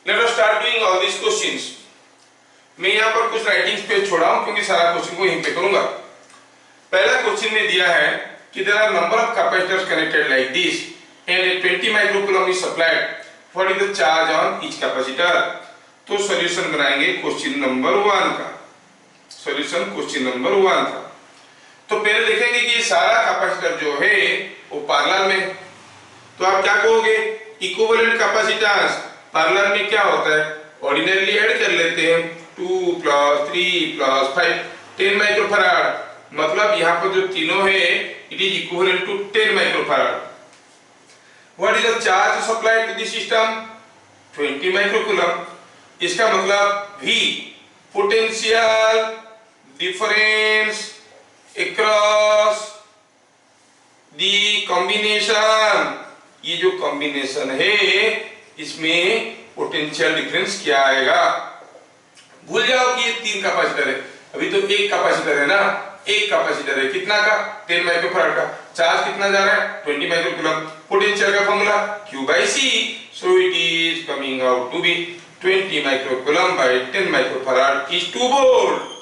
Let us start doing all this questions. मैं यहाँ पर कुछ राइटिंग्स पे छोड़ा हूँ क्योंकि सारा क्वेश्चन को यहीं पे करूंगा। पहला क्वेश्चन में दिया है कि there are number of capacitors connected like this and 20 microcoulomb is supplied, what is the charge on each capacitor. तो सॉल्यूशन बनाएंगे क्वेश्चन नंबर 1 का। सॉल्यूशन क्वेश्चन नंबर 1 का। तो पहले देखेंगे कि सारा कैपेसिटर जो है वो पैरेलल में, तो आप क्या कहोगे, इक्विवेलेंट कैपेसिटेंस पैरेलल में क्या होता है, ऑर्डिनरीली ऐड कर लेते हैं 2 + 3 + 5 10 माइक्रोफैराड, मतलब यहाँ पर जो तीनों है it is equivalent to 10 microfarad. What is the charge supplied to this system, 20 microcoulomb. इसका मतलब V potential difference across the combination, ये जो कॉम्बिनेशन है इसमें पोटेंशियल डिफरेंस क्या आएगा। भूल जाओ कि ये 3 कैपेसिटर है, अभी तो एक कैपेसिटर है ना, एक कैपेसिटर है कितना का, 10 माइक्रोफैराड का। चार्ज कितना जा रहा है, 20 माइक्रोकूलम। पोटेंशियल का formula Q/C, so it is coming out to be 20 microcoulomb by 10 microfarad is 2 volt.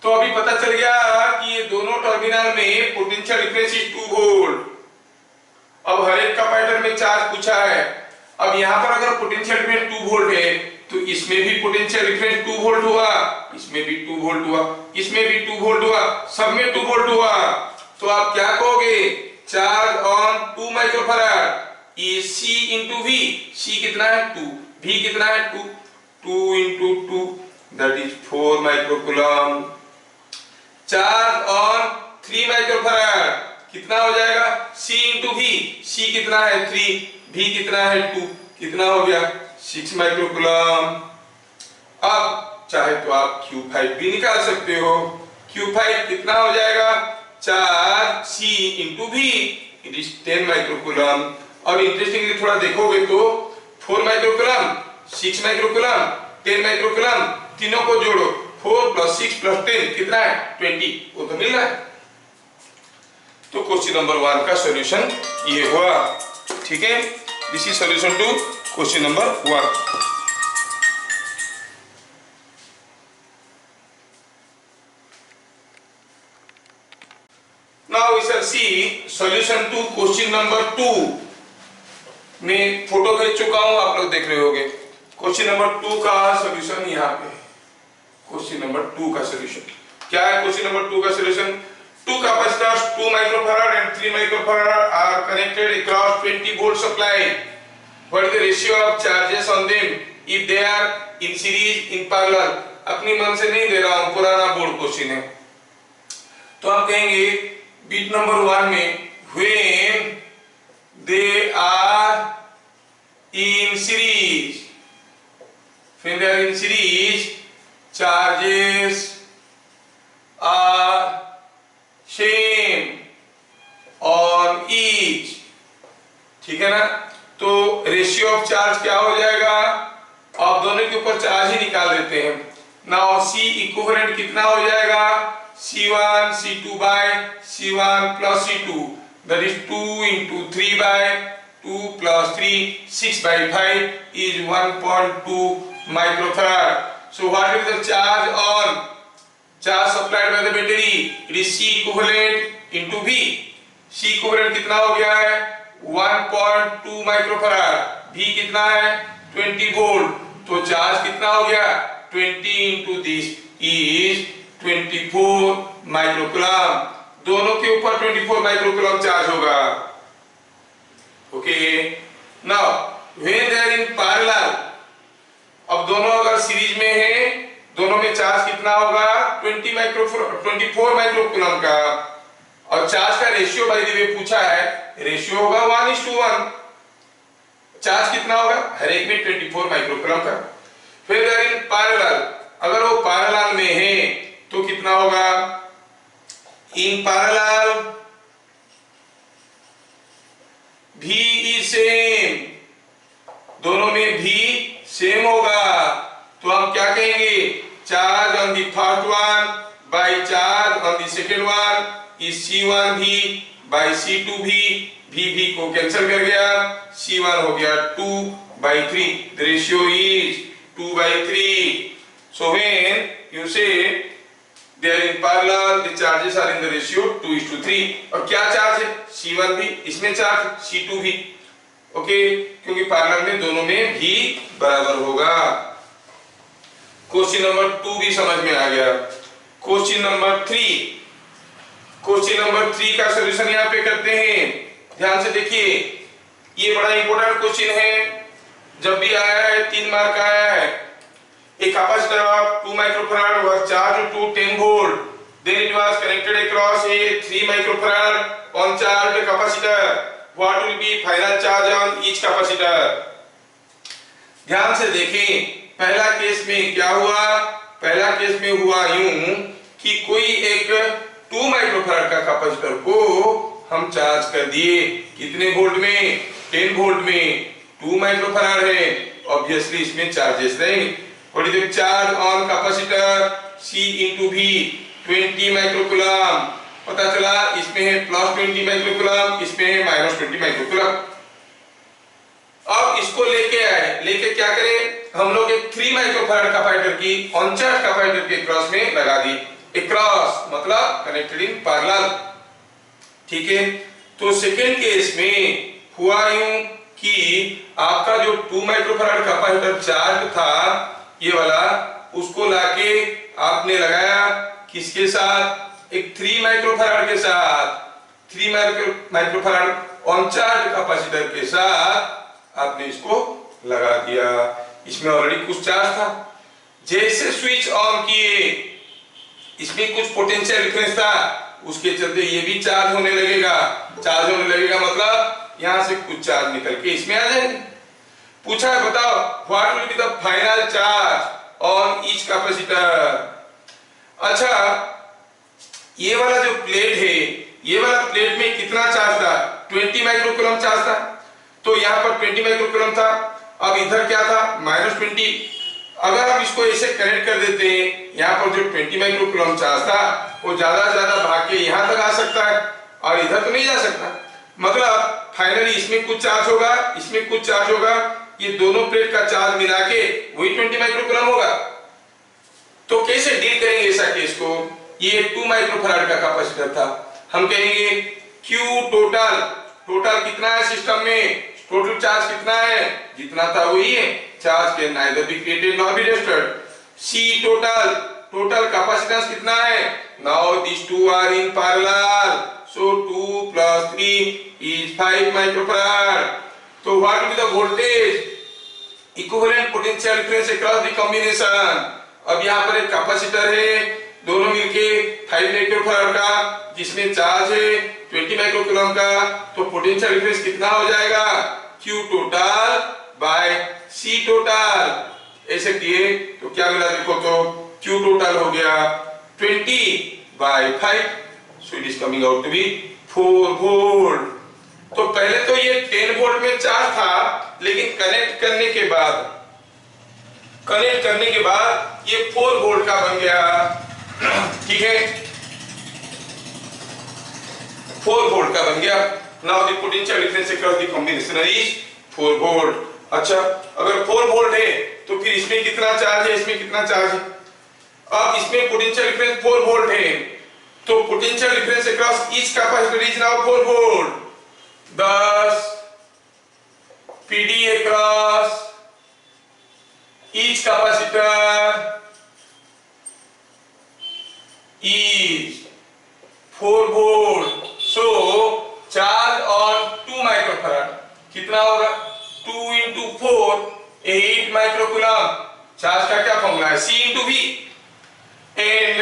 तो अभी पता चल गया कि ये दोनों टर्मिनल में पोटेंशियल डिफरेंस इज 2 वोल्ट। अब हर एक कैपेसिटर में चार्ज पूछा है। अब यहाँ पर अगर पोटेंशियल डिफरेंस 2 वोल्ट है तो इसमें भी पोटेंशियल डिफरेंस 2 वोल्ट हुआ, इसमें भी 2 वोल्ट हुआ, इसमें भी 2 वोल्ट हुआ, सब में 2 वोल्ट हुआ। तो आप क्या कहोगे, charge on 2 microfarad is C into V। C कितना है 2, V कितना है 2, 2 into 2 that is 4 microcoulomb. Charge on 3 microfarad कितना हो जाएगा, C into V, C कितना है 3, V कितना है 2, कितना हो गया 6 माइक्रोकूलम। अब चाहे तो आप Q5 भी निकाल सकते हो। Q5 कितना हो जाएगा, charge C into V it is 10 microcoulomb. और इंटरेस्टिंगली थोड़ा देखोगे तो 4 माइक्रोकूलम, 6 माइक्रोकूलम, 10 माइक्रोकूलम, तीनों को जोड़ो, 4 + 6 + 10 कितना है 20, वो तो मिल रहा है। तो क्वेश्चन नंबर 1 का सॉल्यूशन ये हुआ, ठीक है। This is solution to question number 1। Now we shall see solution to question number 2। मैं फोटो भेज चुका हूं, आप लोग देख रहे होंगे। क्वेश्चन नंबर 2 का सॉल्यूशन यहाँ पे। क्वेश्चन नंबर 2 का सॉल्यूशन क्या है, क्वेश्चन नंबर 2 का solution, 2 capacitors 2 microfarad and 3 microfarad are connected across 20 volt supply. What is the ratio of charges on them if they are in series in parallel? अपनी मन से नहीं दे रहा हूं, पुराना बोर्ड क्वेश्चन है। तो आप कहेंगे बीट नंबर 1 में when they are in series, when they are in series charges are same on each, ठीक है ना। तो रेशियो ऑफ चार्ज क्या हो जाएगा, आप दोनों के ऊपर चार्ज ही निकाल देते हैं। नाउ C इक्विवेलेंट कितना हो जाएगा, C1 C2 by C1 plus C2 that is 2 into 3 by 2 plus 3 6/5 is 1.2 microfarad. So what is the charge on charge supplied by the battery, it is C equivalent into V। C equivalent कितना हो गया है 1.2 microfarad, V कितना है 20 volt, तो charge कितना हो गया 20 into this is 24 माइक्रोकूलम। दोनों के ऊपर 24 माइक्रोकूलम चार्ज होगा। Okay, now when they are in parallel, अब दोनों अगर सीरीज में है, दोनों में चार्ज कितना होगा 24 माइक्रोकूलम का। और चार्ज का रेशियो भाई दी पूछा है, रेशियो होगा 1:1। चार्ज कितना होगा हर एक में 24 माइक्रोकूलम का। फिर दे आर इन पैरेलल, अगर वो पैरेलल में है तो कितना होगा, in parallel V is same, दोनों में V सेम होगा। तो हम क्या कहेंगे, charge on the first one by charge on the second one is C1V by C2V। V को कैंसिल कर गया, C1 हो गया 2 by 3. The ratio is 2 by 3. So when you say they are in parallel, the charges are in the ratio 2:3. और क्या charge है? C1 भी, इसमें चार्ज C2 भी, ओके, क्योंकि पैरेलल में दोनों में भी बराबर होगा। क्वेश्चन नंबर 2 भी समझ में आ गया। क्वेश्चन नंबर 3 का सॉल्यूशन यहाँ पे करते हैं। ध्यान से देखिए, ये बड़ा इंपॉर्टेंट क्वेश्चन है, जब भी आया है 3 मार्क का आया है। A capacitor of 2 microfarad was charged to 10 volt. Then it was connected across a 3 microfarad on charged capacitor. What will be final charge on each capacitor? ध्यान से देखें, पहला केस में क्या हुआ? पहला केस में हुआ यूं कि कोई एक 2 माइक्रोफैराड का कैपेसिटर को हम चार्ज कर दिए। कितने वोल्ट में? 10 वोल्ट में। 2 माइक्रोफैराड है, ऑब्वियसली इसमें चार्जेस रहेंगे। What is the charge on capacitor? C into V, 20 microcoulomb. पता चला इसमें है +20 माइक्रोकूलम, इसमें है -20 माइक्रोकूलम। अब इसको लेके आए, लेके क्या करें हम लोग? एक 3 माइक्रोफैराड कैपेसिटर की ऑन चार्ज कैपेसिटर के क्रॉस में लगा दी। क्रॉस मतलब कनेक्टेड इन पैरेलल, ठीक है। तो सेकेंड केस में हुआ यूं कि आपका जो 2 माइक्रोफैराड कैपेसिटर चार्ज था, ये वाला, उसको लाके आपने लगाया किसके साथ? एक 3 माइक्रोफैराड के साथ। 3 माइक्रोफैराड ऑन चार्ज कैपेसिटर के साथ आपने इसको लगा दिया। इसमें ऑलरेडी कुछ चार्ज था। जैसे स्विच ऑन किए, इसमें कुछ पोटेंशियल डिफरेंस था, उसके चलते ये भी चार्ज होने लगेगा। चार्ज होने लगेगा मतलब यहां से कुछ चार्ज निकल के इसमें आ जाएंगे। पूछा है बताओ what will be the final charge on each capacitor. अच्छा, ये वाला जो प्लेट है, ये वाला प्लेट में कितना चार्ज था? 20 माइक्रोकूलम चार्ज था। तो यहाँ पर 20 माइक्रोकूलम था, अब इधर क्या था? -20। अगर हम इसको ऐसे कनेक्ट कर देते हैं, यहाँ पर जो 20 माइक्रोकूलम चार्ज था वो ज्यादा से ज्यादा भाग के यहाँ तक आ सकता है और इधर तो नहीं जा सकता। मतलब फाइनली इसमें कुछ चार्ज होगा, इसमें कुछ चार्ज होगा, ये दोनों प्लेट का चार्ज मिला के वही 20 माइक्रोकूलम होगा। तो कैसे डील करेंगे ऐसा केस को? ये 2 माइक्रोफैराड का कैपेसिटर था, हम कहेंगे Q टोटल। टोटल कितना है सिस्टम में? टोटल चार्ज कितना है? जितना था वही है। Charge can neither be created nor be destroyed. C total, total capacitance कितना है? Now this two are in parallel, so 2 + 3 is 5 microfarad. तो what will be the voltage equivalent potential difference across the combination. अब यहाँ पर एक capacitor है, दोनों मिलके 5 माइक्रोफैराड का, जिसमें चार्ज है 20 माइक्रोकूलम का, तो पोटेंशियल डिफरेंस कितना हो जाएगा? Q total by C total. ऐसे किए तो क्या मिला? देखो तो Q टोटल हो गया 20/5, so it is coming out to be 4 volt. तो पहले तो ये 10 वोल्ट में चार्ज था, लेकिन कनेक्ट करने के बाद ये 4 वोल्ट का बन गया, ठीक है, 4 वोल्ट का बन गया। Now the potential difference across the combination is 4 volt. अच्छा, अगर 4 वोल्ट है तो फिर इसमें कितना चार्ज है, इसमें कितना चार्ज है? अब इसमें पोटेंशियल डिफरेंस 4 वोल्ट है, तो potential difference across each capacitor is now 4 volt. Thus, PD across each capacitor is 4 volt. So, charge on 2 microfarad कितना होगा? 2 into 4 8 माइक्रोकूलम। चार्ज का क्या फॉर्मूला है? C into V। And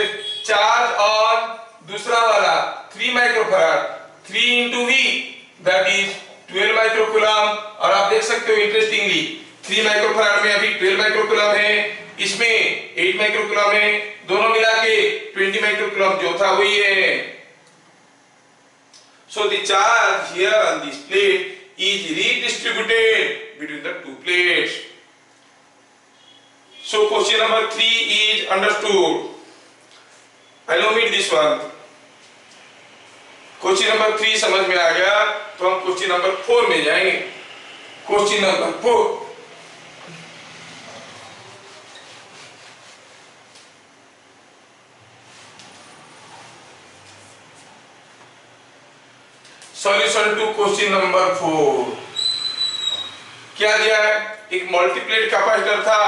charge on दूसरा वाला 3 microfarad, 3 into V, that is 12 microcoulomb. और आप देख सकते हो इंटरेस्टिंगली 3 माइक्रोफैराड में अभी 12 माइक्रोकूलम है, इसमें 8 माइक्रोकूलम है, दोनों मिला के 20 माइक्रोकूलम जो था वही है। So the charge here on this plate is redistributed between the two plates. So question number 3 is understood. I'll omit this one. Question number 3 समझ में आ गया, तो हम क्वेश्चन नंबर 4 में जाएंगे। Question number 4, solution to question number 4। क्या दिया है? एक मल्टीप्लेट कैपेसिटर था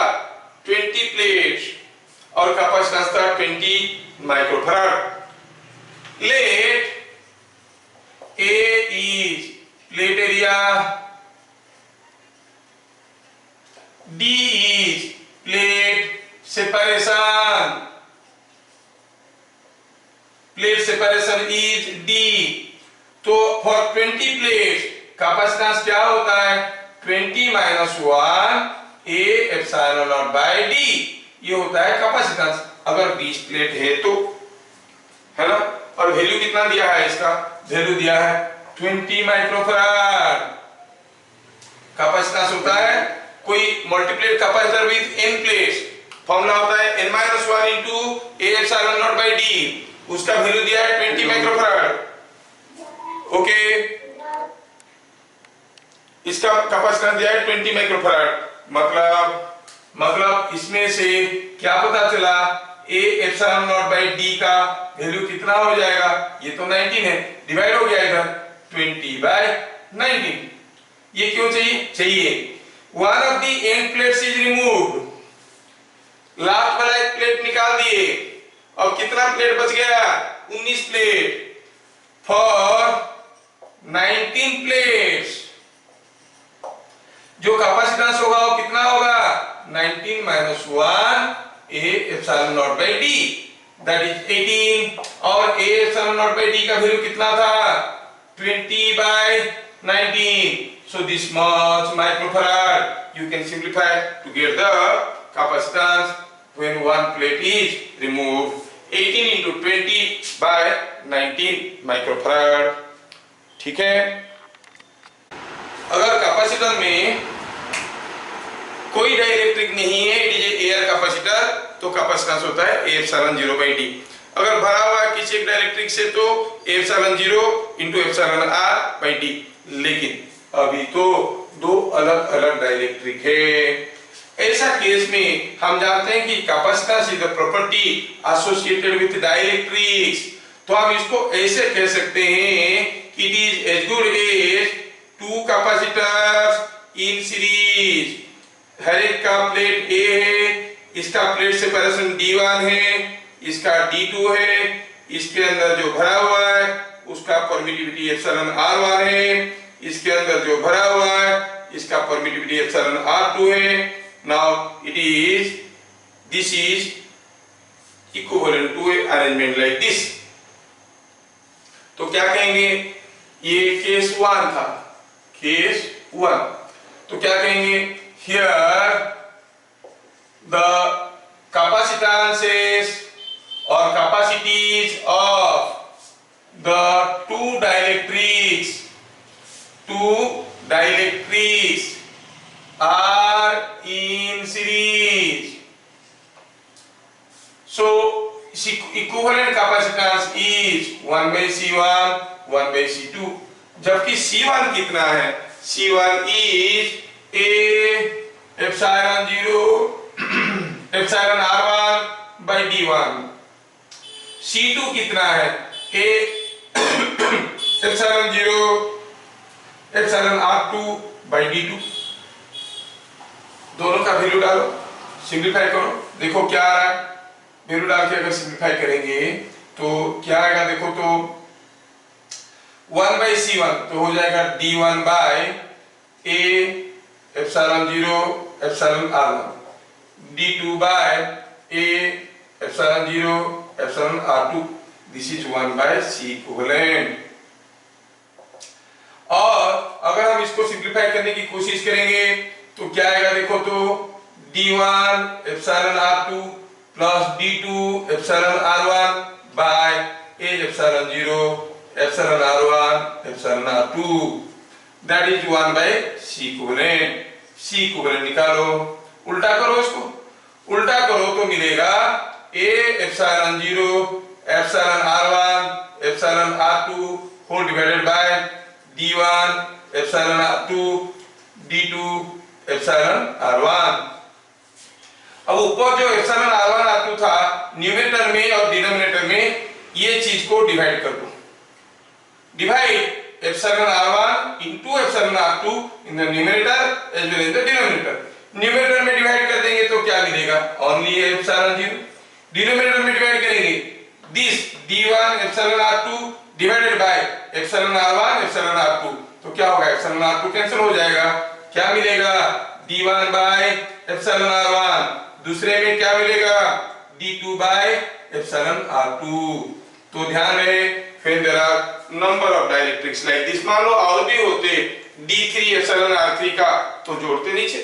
20 प्लेट और कैपेसिटेंस था 20 microfarad. Let A is plate area, D is plate separation, plate separation is D। तो फॉर 20 प्लेट कैपेसिटेंस क्या होता है? 20 minus 1 A epsilon naught by D, ये होता है कैपेसिटेंस अगर 20 प्लेट है तो, है ना। और वैल्यू कितना दिया है इसका? वैल्यू दिया है 20 माइक्रोफैराड। कैपेसिटेंस होता है कोई multiplate capacitor with n plates, formula होता है n-1 into A epsilon naught by D, उसका वैल्यू दिया है 20 माइक्रोफैराड। ओके, इसका कैपेसिटेंस दिया है 20 माइक्रोफैराड। मतलब इसमें से क्या पता चला? A epsilon naught by D का वैल्यू कितना हो जाएगा? ये तो 19 है, डिवाइड हो गया इधर 20 बाय 19। ये क्यों चाहिए? One of the end plates is removed, last वाला एक प्लेट निकाल दिए और कितना प्लेट बच गया? 19 प्लेट फॉर 19 प्लेट्स। जो कैपेसिटेंस होगा वो कितना होगा? 19 minus 1 A epsilon naught by D, that is 18। और A epsilon naught by D का वैल्यू कितना था? 20 by 19। So this much microfarad you can simplify to get the capacitance when one plate is removed. 18 into 20 by 19 microfarad। ठीक है। अगर capacitor में कोई dielectric नहीं है, इट इज एयर कैपेसिटर, तो कैपेसिटेंस होता है A एप्सिलॉन 0 बाय D। अगर भरा हुआ है किसी एक डाइलेक्ट्रिक से तो A epsilon 0 into epsilon R by D। लेकिन अभी तो दो अलग अलग डाइलेक्ट्रिक है। ऐसा केस में हम जानते हैं कि capacitance is the property associated with dielectrics, तो हम इसको ऐसे कह सकते हैं कि it is as good as two capacitors in series. हर एक का प्लेट A है, इसका प्लेट सेपरेशन D1 है, इसका D2 है, इसके अंदर जो भरा हुआ है उसका परमिटिविटी एप्सिलॉन R1 है, इसके अंदर जो भरा हुआ है इसका परमिटिविटी एप्सिलॉन R2 है। Now this is equivalent to a arrangement like this. तो क्या कहेंगे? ये केस 1 था, केस 1। तो क्या कहेंगे? हियर द कैपेसिटेंसेस और capacities of the two dielectrics are in series. So equivalent capacitance is 1 by C1 1 by C2। जबकि C1 कितना है? C1 is A epsilon 0 epsilon R1 by D1। C2 कितना है? A epsilon 0 epsilon R2 by D2। दोनों का value डालो, simplify करो, देखो क्या आ रहा है। वैल्यू डाल के अगर सिंपलीफाई करेंगे तो क्या आएगा? देखो तो 1 by C1 तो हो जाएगा D1 by A epsilon 0 epsilon R1, D2 by A epsilon 0 epsilon R2। This is 1 by C equivalent. और अगर हम इसको सिंपलीफाई करने की कोशिश करेंगे तो क्या आएगा? देखो तो D1 epsilon R2 plus D2 epsilon R1 by A epsilon 0 epsilon R1 epsilon R2, that is 1 by C equivalent. C equivalent निकालो, उल्टा करो, इसको उल्टा करो तो मिलेगा A epsilon 0 epsilon R1 epsilon R2 whole divided by D1 epsilon R2 D2 epsilon R1। अब ऊपर जो एप्सिलॉन R1 R2 था, न्यूमरेटर में और डिनोमिनेटर में ये चीज को डिवाइड कर दो। Divide epsilon r1 into epsilon r2 in the numerator as well as the denominator. Numerator में डिवाइड कर देंगे तो क्या मिलेगा? Only epsilon 0. डिनोमिनेटर में डिवाइड करेंगे this d1 epsilon r2 divided by epsilon r1 epsilon r2, तो क्या होगा? epsilon r2 कैंसिल हो जाएगा. क्या मिलेगा? d1 bye epsilon r1. दूसरे में क्या मिलेगा? d2 bye epsilon r2. तो ध्यान रहे, when there are number of dielectrics like this, मान लो और भी होते d3 epsilon r3 का, तो जोड़ते नीचे.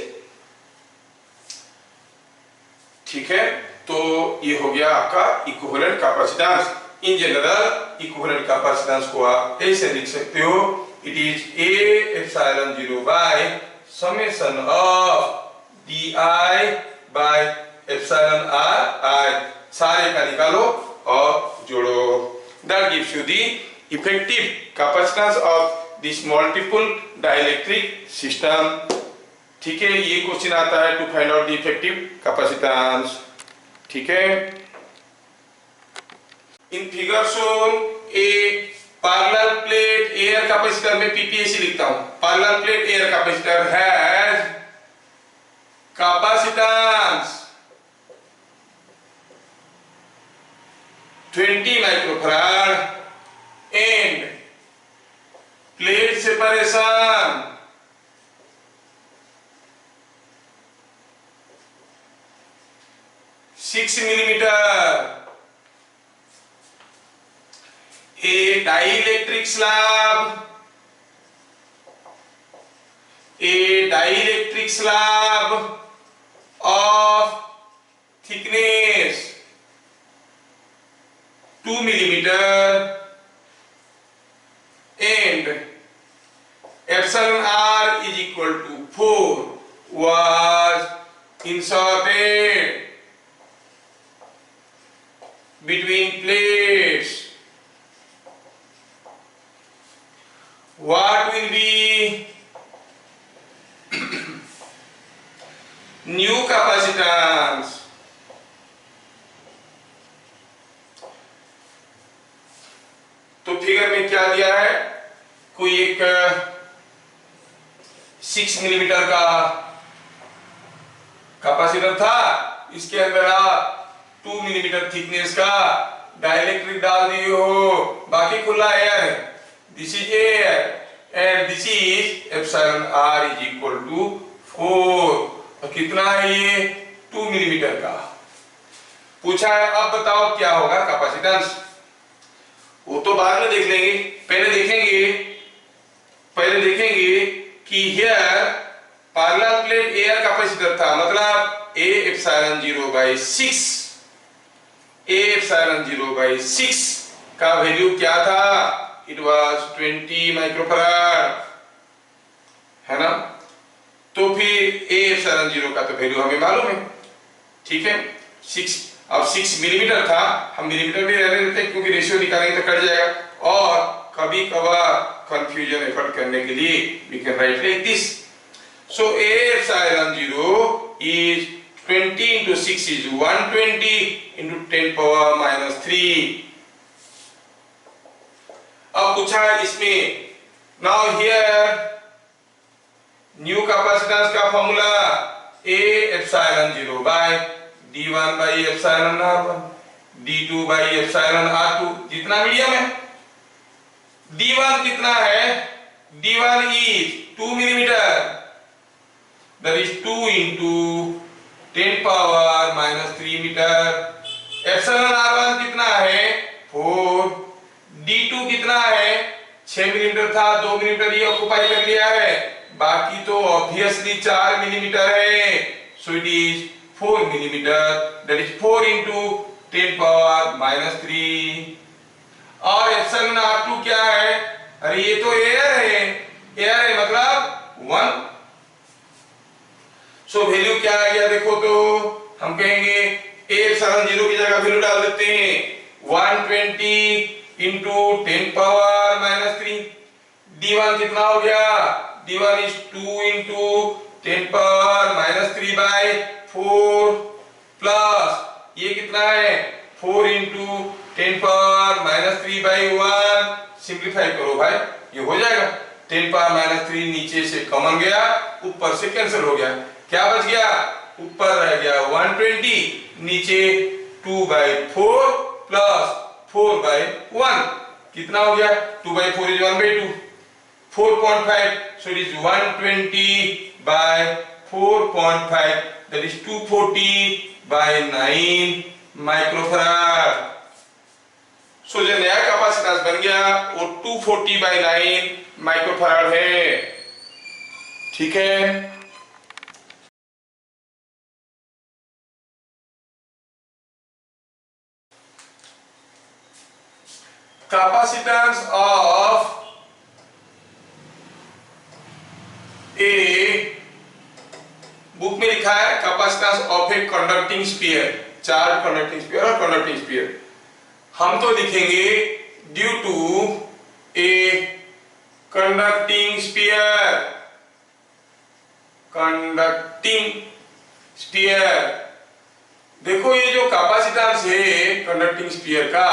ठीक है, तो ये हो गया आपका equivalent capacitance. In general equivalent capacitance को आप ऐसे लिख सकते हो, it is a epsilon 0 by summation of di by epsilon r i. सारे का निकालो और जोड़ो. That gives you the effective capacitance of this multiple dielectric system. ठीक है, ये क्वेश्चन आता है to find out the effective capacitance. ठीक है, in figure shown a parallel plate air capacitor में पीपीएसी लिखता हूं. Parallel plate air capacitor has capacitance 20 microfarad end plate separation 6 millimeter. A dielectric slab of thickness 2 millimeter and epsilon r is equal to 4 was inserted between plates. What will be new capacitance? तो figure में क्या दिया है? कोई एक 6 millimetre का capacitor था, इसके अंदर आप 2 मिलीमीटर थिकनेस का डाइलेक्ट्रिक डाल दिए हो, बाकी खुला एयर है. This is air and this is epsilon r is equal to 4. और कितना है ये? 2 मिलीमीटर का पूछा है. अब बताओ क्या होगा कैपेसिटेंस? वो तो बाद में देख लेंगे, पहले देखेंगे कि here parallel plate air capacitor था, मतलब a epsilon 0 by 6, a epsilon 0 by 6 का वैल्यू क्या था? इट वाज 20 माइक्रोफैराड, है ना. तो फिर a epsilon 0 का तो वैल्यू हमें मालूम है. ठीक है, 6 अब 6 मिलीमीटर था, हम मिलीमीटर भी रहने देते हैं क्योंकि रेशियो निकालेंगे तो कट जाएगा. और कभी कभार कंफ्यूजन एफर्ट करने के लिए we can write like this. So a epsilon 0 is 20 into 6 is 120 into 10 power minus 3. अब पूछा है इसमें, नाउ हियर न्यू कैपेसिटेंस का formula a epsilon 0 by d1 by epsilon r1 d2 by epsilon r2. जितना medium है, d1 कितना है? d1 is 2 millimetre, that is 2 into 10 power minus 3 metre. epsilon r1 कितना है? 4. d2 कितना है? 6 मिलीमीटर था, 2 मिलीमीटर ये ऑक्युपाई कर लिया है, बाकी तो ऑब्वियसली 4 मिलीमीटर है. So it is 4 millimetre, that is 4 into 10 power minus 3. और epsilon r2 क्या है? अरे ये तो एयर है मतलब 1. सो वैल्यू क्या आ गया देखो, तो हम कहेंगे a epsilon 0 की जगह वैल्यू डाल देते हैं 120 into 10 power minus 3. d1 कितना हो गया? d1 is 2 into 10 power minus 3 by 4 plus ये कितना है? 4 into 10 power minus 3 by 1. Simplify करो भाई, ये हो जाएगा 10 पावर माइनस 3 नीचे से कॉमन गया, ऊपर से कैंसिल हो गया, क्या बच गया, ऊपर रह गया 120, नीचे 2/4 प्लस 4/1, कितना हो गया, 2/4 is 1/2, 4.5, so it is 120/4.5, that is 240/9 microfarad. So जो नया कैपेसिटेंस बन गया वो 240/9 माइक्रोफैराड है। ठीक है, कैपेसिटेंस ऑफ ए, बुक में लिखा है capacitance of a conducting sphere, charge conducting sphere और कंडक्टिंग स्फीयर, हम तो लिखेंगे due to a conducting sphere, conducting sphere. देखो ये जो कैपेसिटेंस है कंडक्टिंग स्फीयर का,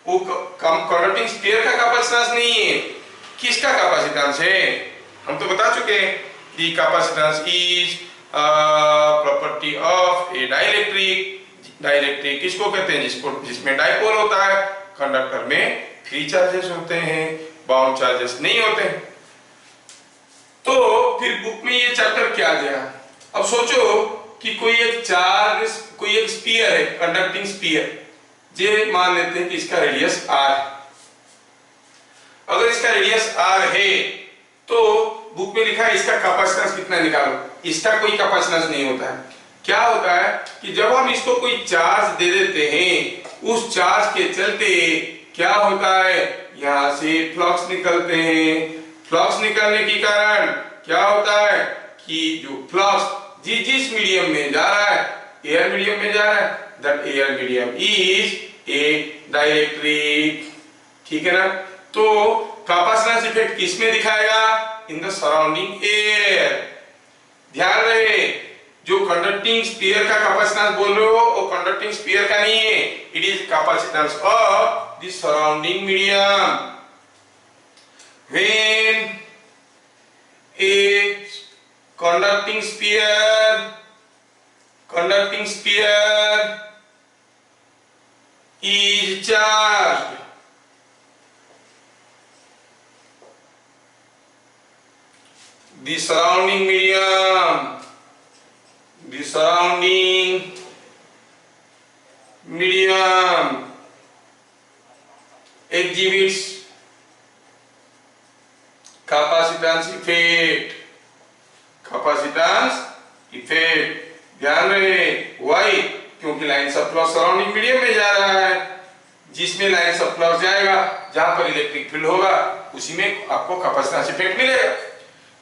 वो कंडक्टिंग स्फीयर का कैपेसिटेंस नहीं है, किसका कैपेसिटेंस है, हम तो बता चुके हैं the capacitance is property of a dielectric. Dielectric किसको कहते हैं, जिसमें डाइपोल होता है, कंडक्टर में फ्री चार्जेस होते हैं, बाउंड चार्जेस नहीं होते। तो फिर बुक में ये चैप्टर क्या दिया, अब सोचो कि कोई एक चार्ज, कोई एक स्फीयर है, कंडक्टिंग स्फीयर, ये मान लेते हैं कि इसका रेडियस r है। अगर इसका रेडियस r है तो बुक में लिखा है इसका कैपेसिटेंस कितना निकालो, इसका कोई कैपेसिटेंस नहीं होता है। क्या होता है कि जब हम इसको कोई चार्ज दे देते हैं, उस चार्ज के चलते क्या होता है, यहां से फ्लक्स निकलते हैं, फ्लक्स निकलने के कारण क्या होता है कि जो फ्लक्स जिस मीडियम में जा रहा है, एयर मीडियम में जा रहा है, that air medium is a dielectric. ठीक है ना, तो कैपेसिटेंस इफेक्ट किस में दिखाएगा, इन द सराउंडिंग एयर। ध्यान रहे, जो कंडक्टिंग स्फीयर का कैपेसिटेंस बोल रहे हो वो कंडक्टिंग स्फीयर का नहीं है, it is capacitance of the surrounding medium. When A conducting sphere is charged, the surrounding medium exhibits capacitance effect, capacitance effect. ध्यान रहे, वाई, क्योंकि line of flux surrounding medium में जा रहा है, जिसमें लाइन ऑफ फ्लक्स जाएगा, जहां पर इलेक्ट्रिक फील्ड होगा उसी में आपको कैपेसिटेंस इफेक्ट मिलेगा।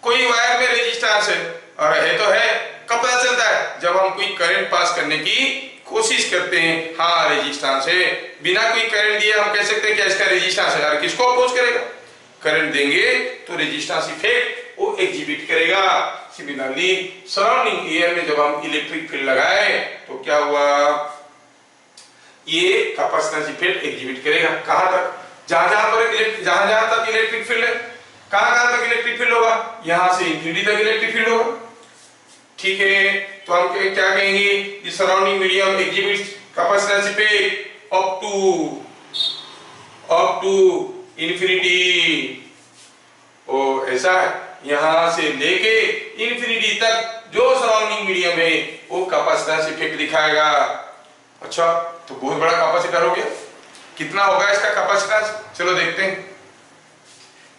कोई वायर में रेजिस्टेंस है, और है तो है, कब पता चलता है, जब हम कोई करंट पास करने की कोशिश करते हैं, हाँ रेजिस्टेंस है, बिना कोई करंट दिए हम कह सकते हैं कि इसका रेजिस्टेंस है, और किसको अपोज करेगा, करंट देंगे तो रेजिस्टेंस इफेक्ट वो एग्जिबिट करेगा। सिमिलरली सराउंडिंग एयर में जब हम इलेक्ट्रिक फील्ड लगाए तो क्या हुआ, ये कैपेसिटेंस इफेक्ट एग्जिबिट करेगा। कहां तक, जहां तक इलेक्ट्रिक फील्ड है, कहां तक इलेक्ट्रिक फील्ड होगा, यहां से इंफिनिटी तक इलेक्ट्रिक फील्ड होगा। ठीक है, तो हम क्या कहेंगे, the surrounding medium exhibits capacitance effect up to infinity. ओ ऐसा है, यहां से लेके इंफिनिटी तक जो सराउंडिंग मीडियम है वो कैपेसिटेंस इफेक्ट दिखाएगा। अच्छा, तो बहुत बड़ा कैपेसिटर हो गया, कितना होगा इसका कैपेसिटेंस, चलो देखते हैं।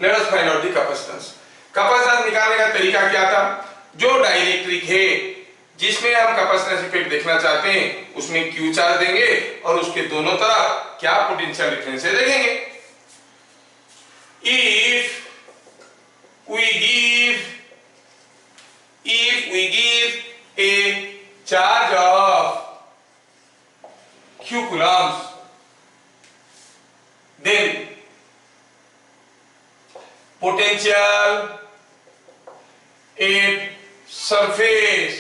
Let us find out the capacitance. Capacitance निकालने का तरीका क्या था, जो डाइलेक्ट्रिक है जिसमें हम कैपेसिटेंस इफेक्ट देखना चाहते हैं उसमें Q चार्ज देंगे और उसके दोनों तरफ क्या पोटेंशियल डिफरेंस है देखेंगे। if we give a charge of q coulombs, then potential at surface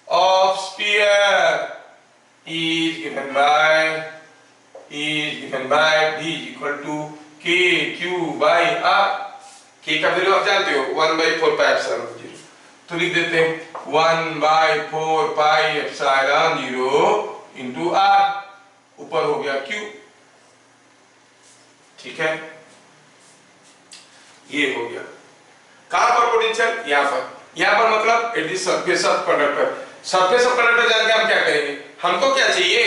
of sphere is given by V is equal to के क्यू बाई आर। के का वैल्यू आप जानते हो 1/4 पाई एप्सिलॉन 0, तो लिख देते हैं 1/4 पाई एप्सिलॉन 0 इंटू आर, ऊपर हो गया क्यू। ठीक है, ये हो गया। कहां पर पोटेंशियल? यहां पर। यहां पर मतलब at the surface of conductor. Surface of conductor जान के हम क्या करेंगे? हमको क्या चाहिए?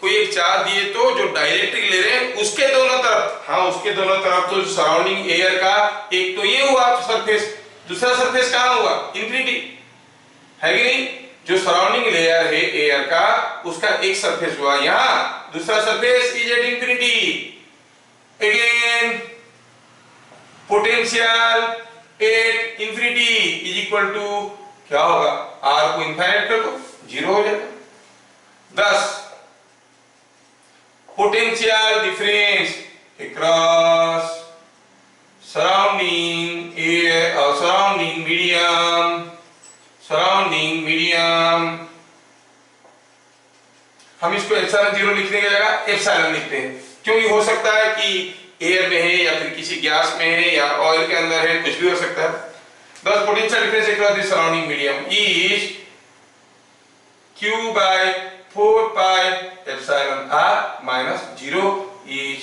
कोई एक चार्ज दिए तो जो डाइलेक्ट्रिक ले रहे हैं उसके दोनों तरफ, हाँ उसके दोनों तरफ तो सराउंडिंग एयर का एक तो ये हुआ सरफेस, दूसरा सरफेस कहां हुआ? इंफिनिटी, है कि नहीं? जो सराउंडिंग लेयर है एयर का उसका एक सरफेस हुआ यहां, दूसरा surface is at infinity. Again potential at infinity is equal to क्या होगा? आर को इनफाइनाइट कर दो, जीरो हो जाएगा। thus potential difference across surrounding air or surrounding medium हम इसको एप्सिलॉन 0 लिखने की जगह एप्सिलॉन लिखते हैं, क्योंकि हो सकता है कि एयर में है या फिर किसी गैस में है या ऑयल के अंदर है, कुछ भी हो सकता है। thus potential difference across the surrounding medium is q by 4 pi epsilon r minus 0 is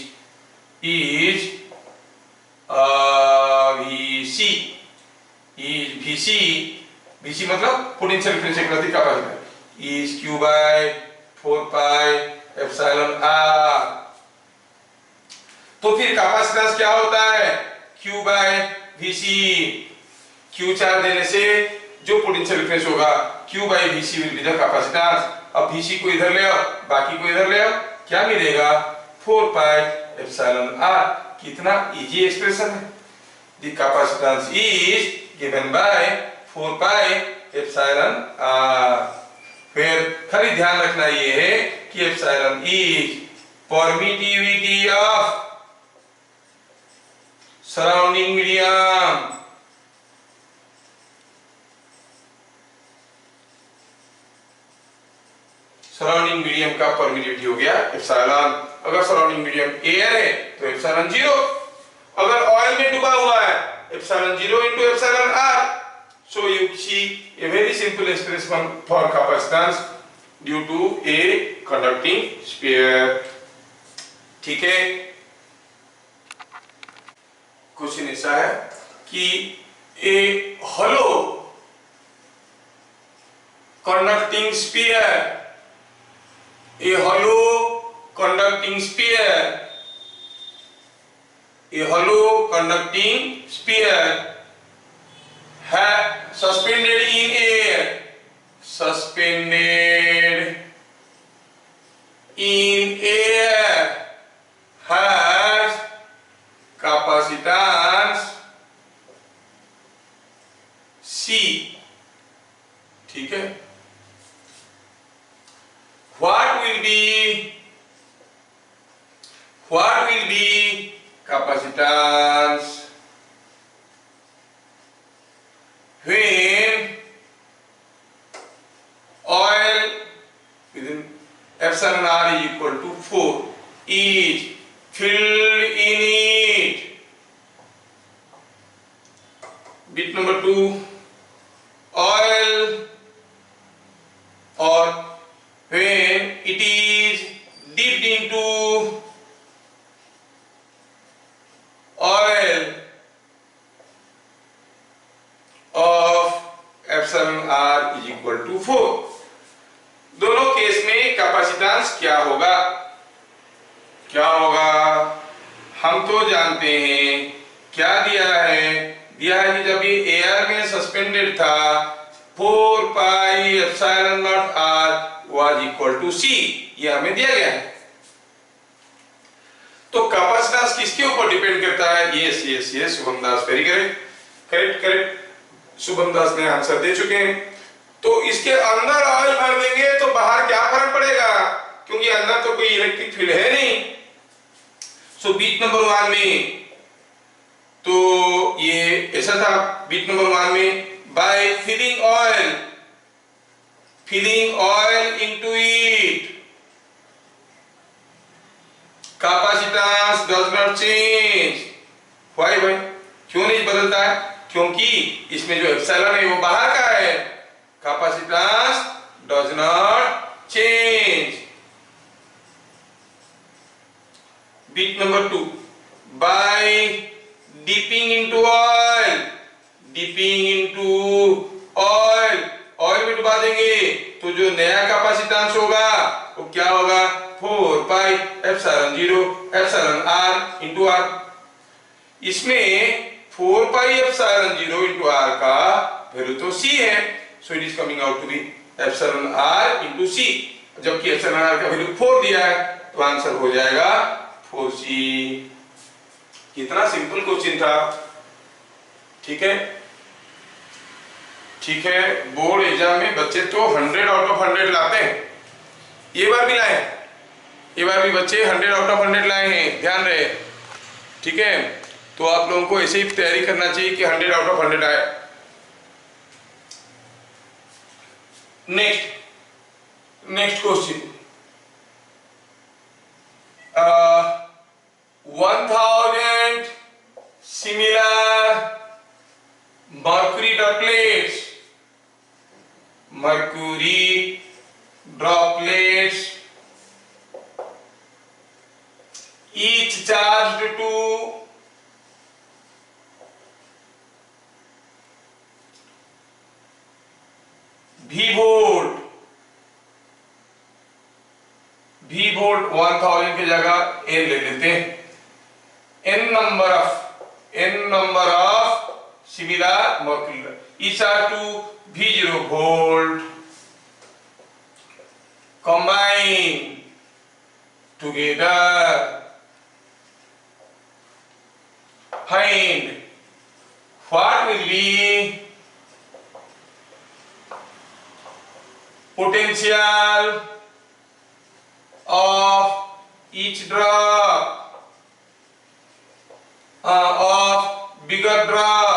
VC मतलब potential difference across the capacitor is q by 4 pi epsilon r। तो फिर कैपेसिटेंस क्या होता है? q by VC। q charge देने से जो potential difference होगा q by VC will be the capacitance. अब VC को इधर ले आओ, बाकी को इधर ले आओ, क्या मिलेगा? 4 पाई एप्सिलॉन r। कितना इजी एक्सप्रेशन है। The capacitance is given by 4 pi epsilon r। फिर खाली ध्यान रखना ये है कि epsilon is permittivity of surrounding medium. Surrounding medium का परमिटिविटी हो गया एप्सिलॉन। अगर सराउंडिंग मीडियम एयर है तो एप्सिलॉन 0, अगर ऑयल में डूबा हुआ है epsilon 0 into epsilon r। so you see a very simple expression for capacitance due to a conducting sphere। ठीक है, क्वेश्चन ऐसा है कि a hollow conducting sphere, a hollow conducting sphere suspended in air, has capacitance C। ठीक है, what will be capacitance when oil within epsilon r is equal to 4 is filled in it? Bit number 2, oil or when it is dipped into oil of epsilon r is equal to 4। दोनों case में capacitance क्या होगा? हम तो जानते हैं क्या दिया है कि जब ये एयर में सस्पेंडेड था 4 pi epsilon not r was equal to c, ये हमें दिया गया है। तो कैपेसिटेंस किसके ऊपर डिपेंड करता है? यस शुभम दास, वेरी करेक्ट। शुभम दास ने आंसर दे चुके हैं। तो इसके अंदर ऑयल भर देंगे तो बाहर क्या फर्क पड़ेगा, क्योंकि अंदर तो कोई इलेक्ट्रिक फील्ड है नहीं। सो बीट नंबर 1 में तो ये ऐसा था, बीट नंबर 1 में by filling oil into it capacitance does not change. Why भाई, क्यों नहीं बदलता है? क्योंकि इसमें जो एप्सिलॉन है वो बाहर का है। Capacitance does not change. Bit number 2, by dipping into oil, dipping into oil, oil में डुबा देंगे तो जो नया कैपेसिटेंस होगा वो क्या होगा? 4 pi epsilon 0 epsilon r into r। इसमें 4 पाई एप्सिलॉन 0 इंटू r का वैल्यू तो c है, so it is coming out to be epsilon r into c। जबकि एप्सिलॉन r का वैल्यू 4 दिया है तो आंसर हो जाएगा 4c। कितना सिंपल क्वेश्चन था। ठीक है, ठीक है। बोर्ड एग्जाम में बच्चे तो 100 आउट ऑफ 100 लाते हैं। ये बार भी लाए, ये बार भी बच्चे 100 आउट ऑफ 100 लाए हैं, ध्यान रहे। ठीक है, तो आप लोगों को ऐसे ही तैयारी करना चाहिए कि 100 आउट ऑफ 100 आए। Next question, 1000 similar mercury droplets, mercury droplets each charged to V volt, V volt 1000 की जगह n ले लेते हैं। n number of similar mercury each are to V0 volt combine together, find what will be potential of each drop of bigger drop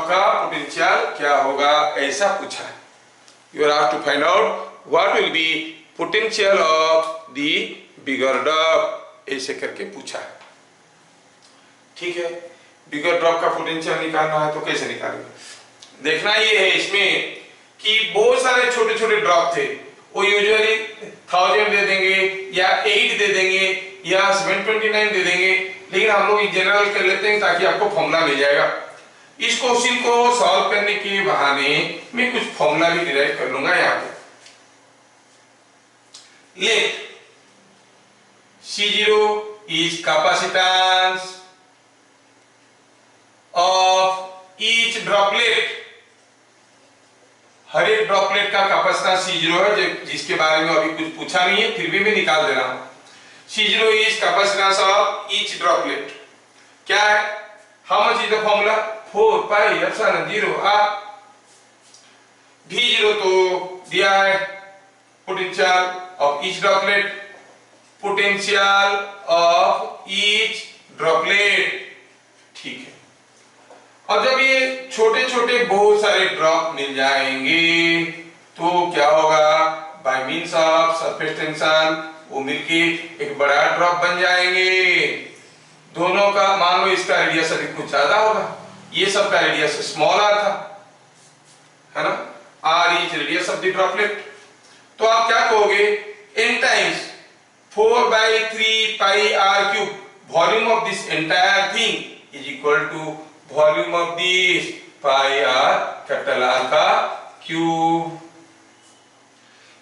का potential क्या होगा, ऐसा पूछा है। You are asked to find out what will be potential of the bigger drop, ऐसे करके पूछा है। ठीक है, बिगर ड्रॉप का पोटेंशियल निकालना है तो कैसे निकालेंगे? देखना ये है इसमें कि बहुत सारे छोटे छोटे ड्रॉप थे, वो यूजुअली 1000 दे देंगे या 8 दे देंगे या 729 दे देंगे, लेकिन हम लोग जनरल कर लेते हैं ताकि आपको फॉर्मूला मिल जाएगा। इस क्वेश्चन को सॉल्व करने के बहाने मैं कुछ फॉर्मूला भी डिराइव कर लूंगा यहाँ पे। Let C0 is capacitance of each droplet, हर एक ड्रॉपलेट का कैपेसिटेंस C0 है, जिसके बारे में अभी कुछ पूछा नहीं है, फिर भी मैं निकाल दे रहा हूं। C0 is capacitance of each droplet, क्या है? How much is the formula? 4 pi epsilon 0 r। V0 तो दिया है, potential of each droplet, potential of each droplet. ठीक है, और जब ये छोटे छोटे बहुत सारे ड्रॉप मिल जाएंगे तो क्या होगा? By means of surface tension वो मिलके एक बड़ा ड्रॉप बन जाएंगे। दोनों का मान लो इसका रेडियस अभी कुछ ज्यादा होगा, ये सब का रेडियस स्मॉल r था, है ना? r is radius of the droplet. तो आप क्या कहोगे? n times 4/3 pi r cube, volume of this entire thing is equal to volume of this pi r capital R का क्यूब।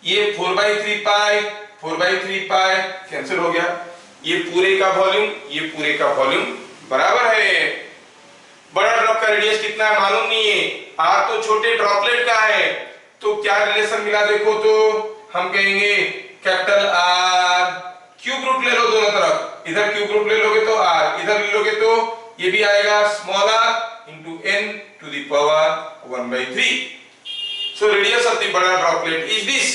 ये 4/3 pi कैंसिल हो गया, ये पूरे का वॉल्यूम, ये पूरे का वॉल्यूम बराबर है। बड़ा ड्रॉप का रेडियस कितना है मालूम नहीं है, r तो छोटे ड्रॉपलेट का है, तो क्या रिलेशन मिला देखो तो हम कहेंगे कैपिटल R, क्यूब रूट ले लो दोनों तरफ, इधर क्यूब रूट ले लोगे तो r, इधर ले लोगे तो ये भी आएगा small r into n to the power 1/3। so radius of the बड़ा ड्रॉपलेट is this,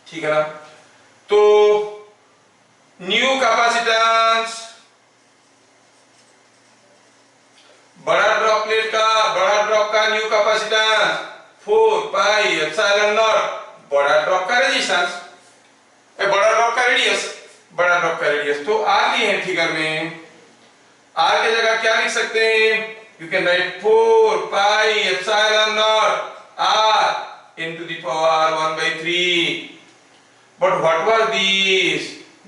ठीक है ना? तो न्यू कैपेसिटेंस बड़ा ड्रॉपलेट का, बड़ा ड्रॉप का new capacitance 4 pi epsilon not, बड़ा ड्रॉप का रेजिस्टेंस बड़ा ड्रॉप का रेडियस। तो आर लिए हैं फिगर में, आर की जगह क्या लिख सकते हैं, you can write 4 pi epsilon not R into the power 1/3। But what was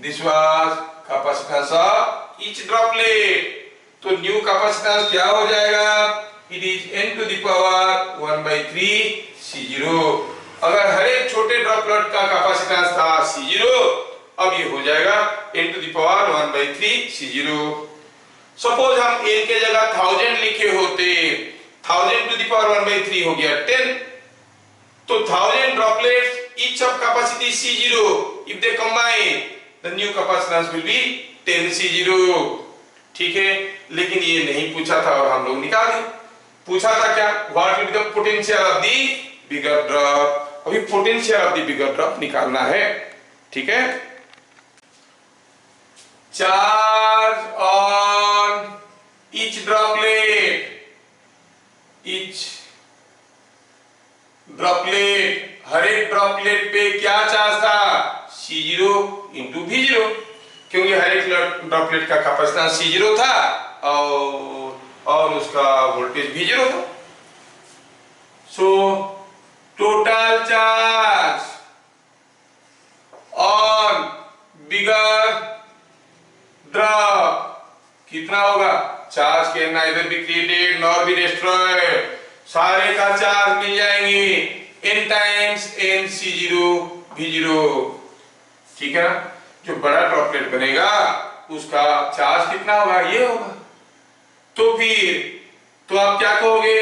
this was capacitance of each droplet. तो न्यू कैपेसिटेंस क्या हो जाएगा, it is n to the power 1/3 C0। अगर हर एक छोटे ड्रॉपलेट का कैपेसिटेंस था C0, अब ये हो जाएगा n to the power 1/3 C0। Suppose हम n के जगह 1000 लिखे होते, 1000 टू द पावर 1/3 हो गया 10। तो 1000 droplets each of capacity C0, if they combine the new capacitance will be 10 C0। ठीक है, लेकिन ये नहीं पूछा था और हम लोग निकाल दिए। पूछा था क्या, what will be the potential of the bigger drop. अभी potential of the bigger drop निकालना है। ठीक है, charge on each droplet, each droplet, हर एक ड्रॉपलेट पे क्या चार्ज था, C0 इंटू V0, क्योंकि हर एक ड्रॉपलेट का कैपेसिटेंस C0 था और उसका वोल्टेज V0 था। So total charge on bigger drop कितना होगा, charge can neither be created nor be destroyed. सारे का चार्ज मिल जाएंगे n times n C0 V0। ठीक है ना, जो बड़ा ड्रॉपलेट बनेगा उसका चार्ज कितना होगा, ये होगा। तो फिर तो आप क्या कहोगे,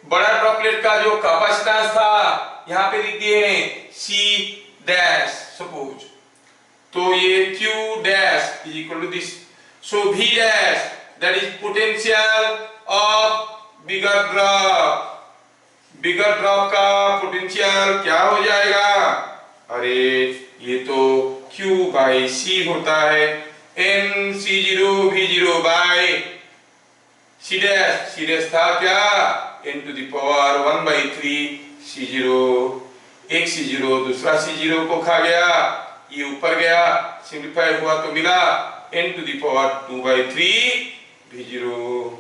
बड़ा ड्रॉपलेट का जो कैपेसिटेंस था यहां पे लिख दिए हैं C डैश सपोज, तो ये Q dash is equal to this, so V dash that is potential of bigger drop. Bigger drop का पोटेंशियल क्या हो जाएगा, अरे ये तो Q बाई C होता है, n C0 V0 by C dash था क्या, n to the power 1/3 C0। एक C0 दूसरा C0 को खा गया, ये ऊपर गया, सिंप्लीफाई हुआ तो मिला n to the power 2/3 V0।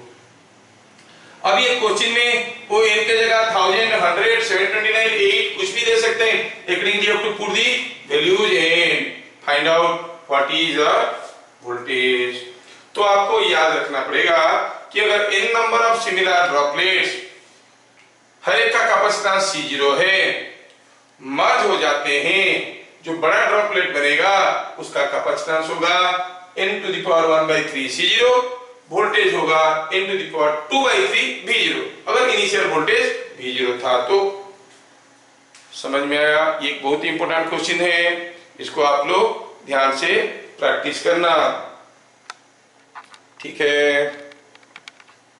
अब ये क्वेश्चन में वो n के जगह 1000 100 729 8 कुछ भी दे सकते हैं, accordingly you have to put the values and find out what is the voltage। तो आपको याद रखना पड़ेगा कि अगर n number of similar droplets, हर एक का कैपेसिटेंस C0 है, मर्ज हो जाते हैं, जो बड़ा ड्रॉपलेट बनेगा उसका कैपेसिटेंस होगा n to the power 1/3 C0, voltage होगा n to the power 2/3 V0। अगर इनिशियल वोल्टेज V0 था तो। समझ में आया, ये एक बहुत ही इंपॉर्टेंट क्वेश्चन है, इसको आप लोग ध्यान से प्रैक्टिस करना। ठीक है।